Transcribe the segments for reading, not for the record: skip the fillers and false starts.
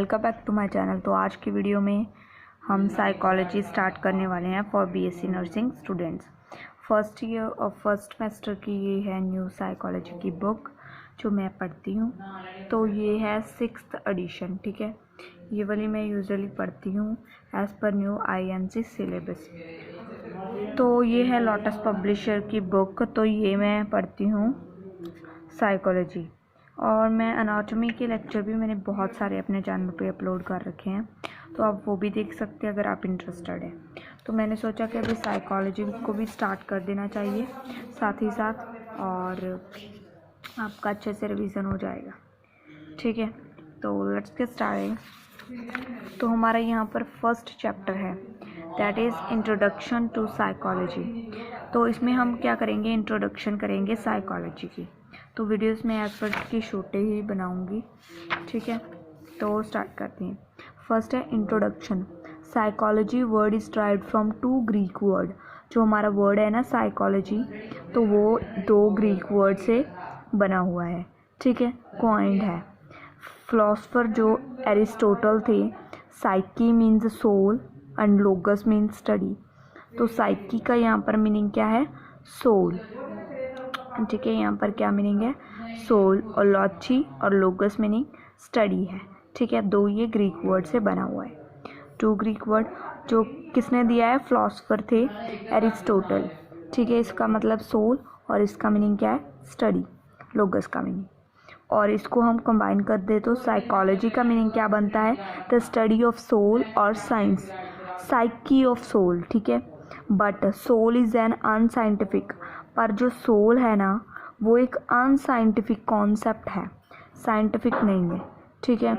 Welcome back to my channel. तो आज की वीडियो में हम साइकोलॉजी स्टार्ट करने वाले हैं for BSc nursing students. First year और फर्स्ट सेमेस्टर की ये है न्यू साइकोलॉजी की बुक जो मैं पढ़ती हूँ। तो ये है 6th एडिशन, ठीक है। ये वाली मैं यूजुअली पढ़ती हूँ as per new IMC syllabus. तो ये है लोटस पब्लिशर की बुक। तो ये मैं पढ़ती हूँ साइकोलॉजी, और मैं अनाटॉमी के लेक्चर भी मैंने बहुत सारे अपने चैनल पे अपलोड कर रखे हैं, तो आप वो भी देख सकते हैं अगर आप इंटरेस्टेड हैं। तो मैंने सोचा कि अभी साइकोलॉजी को भी स्टार्ट कर देना चाहिए साथ ही साथ, और आपका अच्छे से रिवीजन हो जाएगा, ठीक है। तो लेट्स गेट स्टार्ट। तो हमारा यहाँ पर फर्स्ट चैप्टर है, that is introduction to psychology. तो इसमें हम क्या करेंगे, इंट्रोडक्शन करेंगे साइकोलॉजी की। तो वीडियोस में एज पर की छोटे ही बनाऊंगी, ठीक है। तो स्टार्ट करते हैं। फर्स्ट है introduction. Psychology word is derived from 2 Greek word. जो हमारा वर्ड है ना साइकोलॉजी, तो वो 2 ग्रीक वर्ड से बना हुआ है, ठीक है, कॉइंड है। फिलोसफर जो एरिस्टोटल थे, psyche means soul and logos means study. तो साइकी का यहाँ पर मीनिंग क्या है, सोल, ठीक है। यहाँ पर क्या मीनिंग है, सोल, और लॉची और लोगस मीनिंग स्टडी है, ठीक है। 2 ये ग्रीक वर्ड से बना हुआ है। 2 ग्रीक वर्ड जो किसने दिया है, फिलोसफर थे एरिस्टोटल, ठीक है। इसका मतलब सोल और इसका मीनिंग क्या है, स्टडी, लोगस का मीनिंग। और इसको हम कंबाइन कर दे तो साइकोलॉजी का मीनिंग क्या बनता है, द स्टडी ऑफ सोल और साइंस, साइकी ऑफ सोल, ठीक है। But soul is an unscientific, पर जो सोल है ना वो एक अनसाइंटिफिक कॉन्सेप्ट है, साइंटिफिक नहीं है, ठीक है।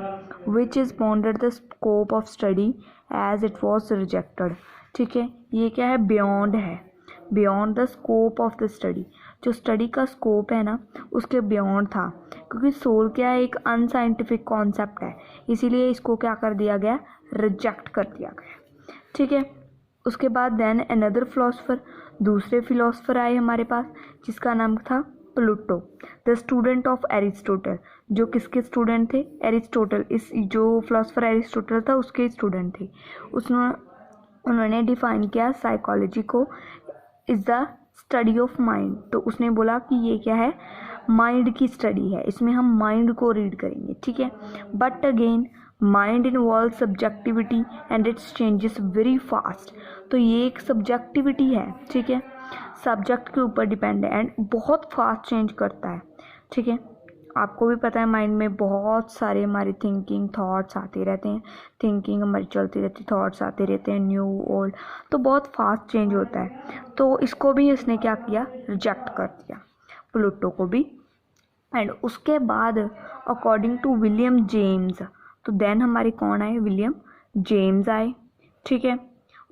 Which is bounded the scope of study as it was rejected, ठीक है। ये क्या है, बियॉन्ड है, beyond the scope of the study. जो स्टडी का स्कोप है ना उसके बियॉन्ड था, क्योंकि सोल क्या है, एक अनसाइंटिफिक कॉन्सेप्ट है, इसीलिए इसको क्या कर दिया गया, रिजेक्ट कर दिया गया, ठीक है। उसके बाद देन अनदर फिलोसफर, दूसरे फिलोसफर आए हमारे पास, जिसका नाम था Pluto, the student of Aristotle. जो किसके स्टूडेंट थे, एरिस्टोटल, इस जो फिलोसफर एरिस्टोटल था उसके स्टूडेंट थे। उन्होंने डिफाइन किया साइकोलॉजी को is the study of mind. तो उसने बोला कि ये क्या है, माइंड की स्टडी है, इसमें हम माइंड को रीड करेंगे, ठीक है। But again mind involve subjectivity and it's changes very fast. तो ये एक सब्जेक्टिविटी है, ठीक है, सब्जेक्ट के ऊपर डिपेंड है एंड बहुत फास्ट चेंज करता है, ठीक है। आपको भी पता है माइंड में बहुत सारे हमारी थिंकिंग थॉट्स आते रहते हैं, थिंकिंग हमारी चलती रहती, थॉट्स आते रहते हैं न्यू ओल्ड, तो बहुत फास्ट चेंज होता है। तो इसको भी इसने क्या किया, रिजेक्ट कर दिया, प्लूटो को भी। एंड उसके बाद अकॉर्डिंग टू विलियम जेम्स, तो देन हमारे कौन आए, विलियम जेम्स आए, ठीक है।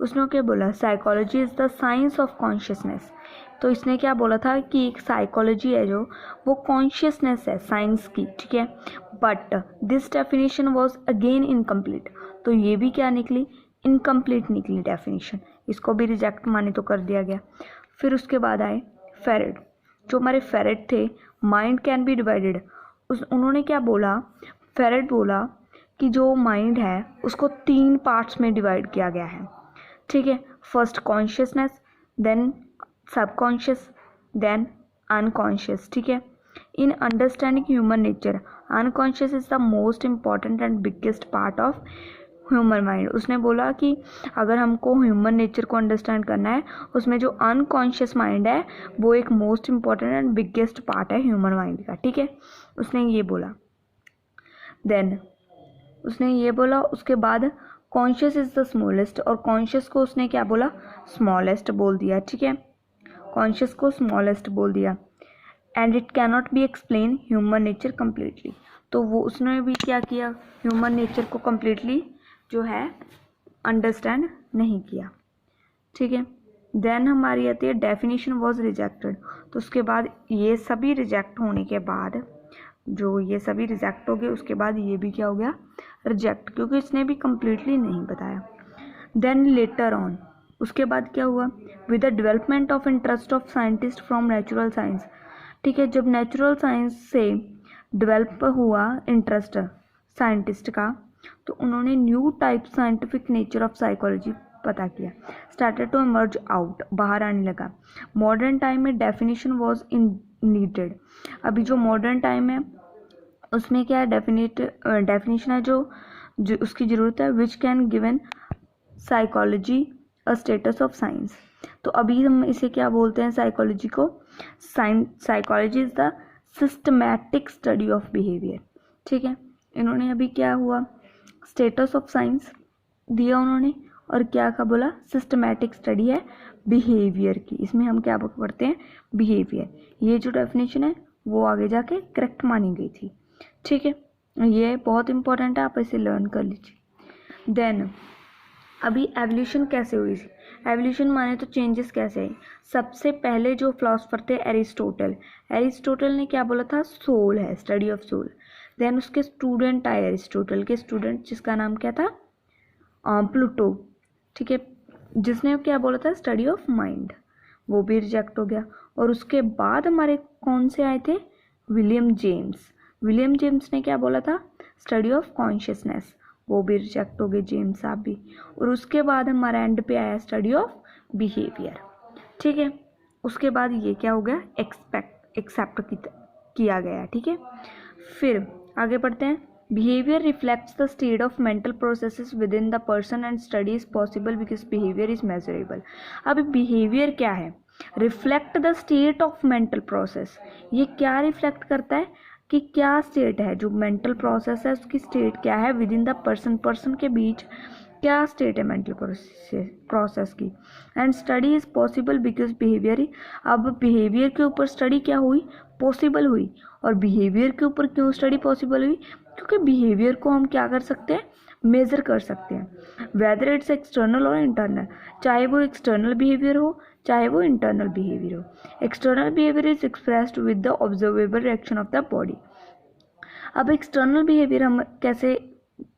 उसने क्या बोला, psychology is the science of consciousness. तो इसने क्या बोला था कि एक साइकोलॉजी है जो वो कॉन्शियसनेस है साइंस की, ठीक है। But this definition was again incomplete. तो ये भी क्या निकली, इनकम्प्लीट निकली डेफिनेशन, इसको भी रिजेक्ट माने तो कर दिया गया। फिर उसके बाद आए फेरेड, जो हमारे फेरेड थे, माइंड कैन बी डिवाइडेड। उन्होंने क्या बोला, फेरेड बोला कि जो माइंड है उसको 3 पार्ट्स में डिवाइड किया गया है, ठीक है। First consciousness, then subconscious, then unconscious, ठीक है। In understanding human nature, unconscious is the most important and biggest part of human mind. उसने बोला कि अगर हमको ह्यूमन नेचर को अंडरस्टैंड करना है, उसमें जो अनकॉन्शियस माइंड है वो एक most important and biggest part है ह्यूमन माइंड का, ठीक है। उसने ये बोला। देन उसने ये बोला, उसके बाद कॉन्शियस इज द स्मॉलेस्ट, और कॉन्शियस को उसने क्या बोला, स्मॉलेस्ट बोल दिया, ठीक है, कॉन्शियस को स्मॉलेस्ट बोल दिया। And it cannot be explain human nature completely. तो वो उसने भी क्या किया, ह्यूमन नेचर को कम्प्लीटली जो है अंडरस्टैंड नहीं किया, ठीक है। देन हमारी आती है डेफिनेशन वॉज रिजेक्टेड। तो उसके बाद ये सभी रिजेक्ट होने के बाद, जो ये सभी रिजेक्ट हो गए, उसके बाद ये भी क्या हो गया, रिजेक्ट, क्योंकि इसने भी कम्प्लीटली नहीं बताया। देन लेटर ऑन, उसके बाद क्या हुआ, with the development of interest of scientist from natural science, ठीक है। जब नेचुरल साइंस से डेवलप हुआ इंटरेस्ट साइंटिस्ट का, तो उन्होंने new type scientific nature of psychology पता किया, स्टार्टेड टू इमर्ज आउट, बाहर आने लगा। मॉडर्न टाइम में डेफिनेशन वॉज इन नीडेड। अभी जो मॉडर्न टाइम है उसमें क्या है, डेफिनेशन है जो उसकी ज़रूरत है, which can given psychology a status of science. तो अभी हम इसे क्या बोलते हैं साइकोलॉजी को, psychology is the systematic study of behaviour. ठीक है, इन्होंने अभी क्या हुआ, स्टेटस ऑफ साइंस दिया उन्होंने, और क्या का बोला, सिस्टमैटिक स्टडी है बिहेवियर की। इसमें हम क्या पढ़ते हैं, बिहेवियर। ये जो डेफिनेशन है वो आगे जाके करेक्ट मानी गई थी। ठीक है, ये बहुत इंपॉर्टेंट है, आप इसे लर्न कर लीजिए। देन अभी एवोल्यूशन कैसे हुई थी, एवोल्यूशन माने तो चेंजेस कैसे है। सबसे पहले जो फिलोसफर थे एरिस्टोटल ने क्या बोला था, सोल है, स्टडी ऑफ सोल। देन उसके स्टूडेंट आए, एरिस्टोटल के स्टूडेंट जिसका नाम क्या था, प्लूटो। ठीक है, जिसने क्या बोला था, स्टडी ऑफ माइंड, वो भी रिजेक्ट हो गया। और उसके बाद हमारे कौन से आए थे, विलियम जेम्स ने क्या बोला था, स्टडी ऑफ कॉन्शियसनेस, वो भी रिजेक्ट हो गए, जेम्स साहब भी। और उसके बाद हमारा एंड पे आया स्टडी ऑफ बिहेवियर। ठीक है, उसके बाद ये क्या हो गया, एक्सेप्ट किया गया। ठीक है, फिर आगे बढ़ते हैं। Behaviour reflects the state of mental processes with in the person and study is possible because behaviour is measurable. अब बिहेवियर क्या है, reflect the state of mental process. ये क्या रिफ्लेक्ट करता है कि क्या स्टेट है, जो मेंटल प्रोसेस है उसकी स्टेट क्या है, विद इन द पर्सन के बीच क्या स्टेट है मेंटल प्रोसेस की। And study is possible because behaviour. अब बिहेवियर के ऊपर स्टडी क्या हुई, पॉसिबल हुई। और बिहेवियर के ऊपर क्यों स्टडी पॉसिबल हुई, क्योंकि बिहेवियर को हम क्या कर सकते हैं, मेज़र कर सकते हैं, वेदर इट्स एक्सटर्नल और इंटरनल, चाहे वो एक्सटर्नल बिहेवियर हो चाहे वो इंटरनल बिहेवियर हो। External behaviour is expressed with the observable reaction of the body. अब एक्सटर्नल बिहेवियर हम कैसे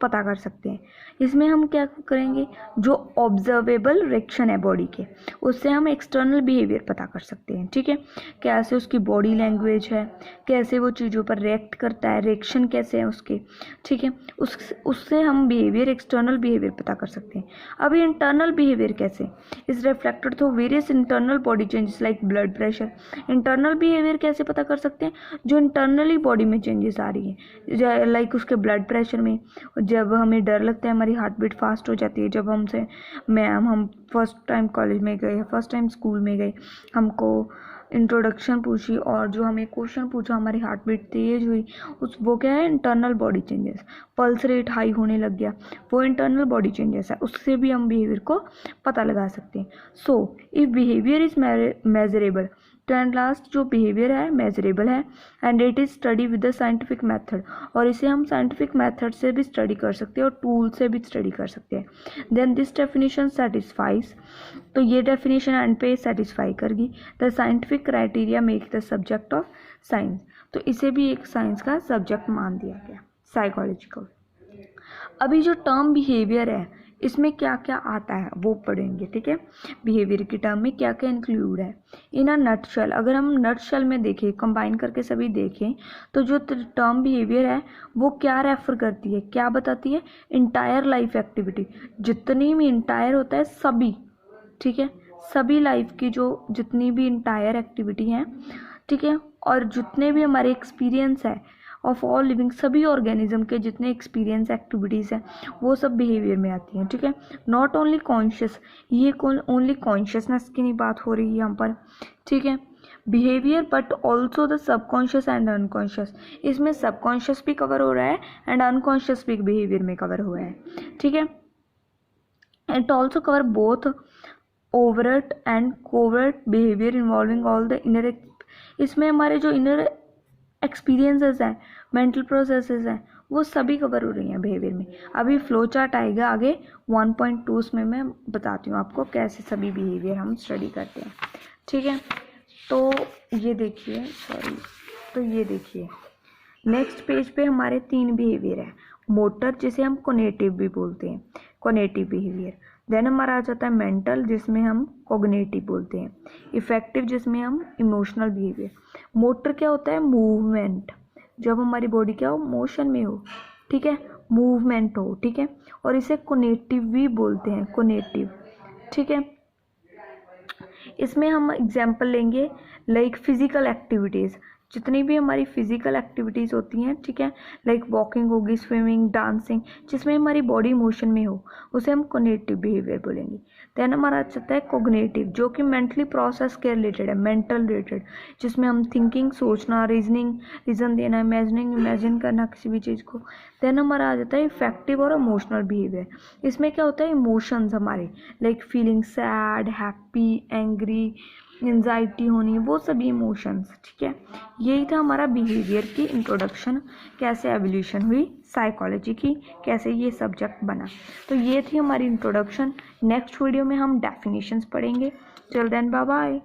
पता कर सकते हैं, इसमें हम क्या करेंगे, जो ऑब्जर्वेबल रिएक्शन है बॉडी के, उससे हम एक्सटर्नल बिहेवियर पता कर सकते हैं। ठीक है, कैसे उसकी बॉडी लैंग्वेज है, कैसे वो चीज़ों पर रिएक्ट करता है, रिएक्शन कैसे है उसके। ठीक है, उससे हम बिहेवियर, एक्सटर्नल बिहेवियर पता कर सकते हैं। अभी इंटरनल बिहेवियर कैसे, is reflected through various internal body changes like blood pressure. Internal behaviour कैसे पता कर सकते हैं, जो इंटरनली बॉडी में चेंजेस आ रही है, लाइक उसके ब्लड प्रेशर में, जब हमें डर लगता है हमारी हार्ट बीट फास्ट हो जाती है। जब हम फर्स्ट टाइम कॉलेज में गए, फर्स्ट टाइम स्कूल में गए, हमको इंट्रोडक्शन पूछी और जो हमें क्वेश्चन पूछा, हमारी हार्ट बीट तेज हुई, वो क्या है, internal body changes. Pulse rate high होने लग गया, वो इंटरनल बॉडी चेंजेस है, उससे भी हम बिहेवियर को पता लगा सकते हैं। So if behaviour is measurable, तो एंड लास्ट जो बिहेवियर है मेजरेबल है, and it is study with the scientific method, और इसे हम साइंटिफिक मेथड से भी स्टडी कर सकते हैं और टूल से भी स्टडी कर सकते हैं। देन दिस डेफिनेशन सेटिस्फाइज, तो ये डेफिनेशन एंड पे सेटिस्फाई करेगी the scientific criteria make the subject of science. तो इसे भी एक साइंस का सब्जेक्ट मान दिया गया, साइकोलॉजी को। अभी जो टर्म बिहेवियर है इसमें क्या क्या आता है वो पढ़ेंगे। ठीक है, बिहेवियर की टर्म में क्या क्या इंक्लूड है इन अ नटशेल। अगर हम नटशेल में देखें, कंबाइन करके सभी देखें, तो जो टर्म बिहेवियर है वो क्या रेफर करती है, क्या बताती है, इंटायर लाइफ एक्टिविटी, जितनी भी इंटायर होता है सभी। ठीक है, सभी लाइफ की जो जितनी भी इंटायर एक्टिविटी हैं, ठीक है, और जितने भी हमारे एक्सपीरियंस है ऑफ ऑल लिविंग, सभी ऑर्गेनिज्म के जितने एक्सपीरियंस एक्टिविटीज़ हैं वो सब बिहेवियर में आती हैं। ठीक है, नॉट ओनली कॉन्शियस, ये ओनली कॉन्शियसनेस की नहीं बात हो रही है यहाँ पर। ठीक है, behaviour but also the subconscious and unconscious, इसमें सबकॉन्शियस भी कवर हो रहा है एंड अनकॉन्शियस भी बिहेवियर में कवर हुआ है। ठीक है, it also cover both overt and covert behaviour involving all the inner, इसमें हमारे जो इनर एक्सपीरियंसेस हैं, मेंटल प्रोसेसेस हैं, वो सभी कवर हो रही हैं बिहेवियर में। अभी फ्लो चार्ट आएगा आगे 1.2, उसमें मैं बताती हूँ आपको कैसे सभी बिहेवियर हम स्टडी करते हैं। ठीक है, तो ये देखिए, ये देखिए नेक्स्ट पेज पे हमारे 3 बिहेवियर है। मोटर, जिसे हम कोनेटिव भी बोलते हैं, कोनेटिव बिहेवियर। देन हमारा आ जाता है मेंटल, जिसमें हम कोग्निटिव बोलते हैं। इफेक्टिव, जिसमें हम इमोशनल बिहेवियर। मोटर क्या होता है, मूवमेंट, जब हमारी बॉडी क्या हो, मोशन में हो। ठीक है, मूवमेंट हो, ठीक है। और इसे कोनेटिव भी बोलते हैं, कोनेटिव, ठीक है। इसमें हम एग्जाम्पल लेंगे लाइक फिजिकल एक्टिविटीज़, जितनी भी हमारी फिजिकल एक्टिविटीज़ होती हैं, ठीक है, लाइक वॉकिंग होगी, स्विमिंग, डांसिंग, जिसमें हमारी बॉडी मोशन में हो, उसे हम कोग्निटिव बिहेवियर बोलेंगे। देन हमारा आ जाता है कोग्निटिव, जो कि मेंटली प्रोसेस के रिलेटेड है, मेंटल रिलेटेड, जिसमें हम थिंकिंग, सोचना, रीजनिंग, रीज़न देना, इमेजिनिंग, इमेजिन करना किसी भी चीज़ को। देन हमारा आ जाता है इफेक्टिव और इमोशनल बिहेवियर। इसमें क्या होता है, इमोशंस हमारे like feeling sad, happy, angry, anxiety होनी, वो सभी इमोशंस, ठीक है। यही था हमारा बिहेवियर की इंट्रोडक्शन, कैसे एवोल्यूशन हुई साइकोलॉजी की, कैसे ये सब्जेक्ट बना। तो ये थी हमारी इंट्रोडक्शन। नेक्स्ट वीडियो में हम डेफिनेशंस पढ़ेंगे। Till then bye bye.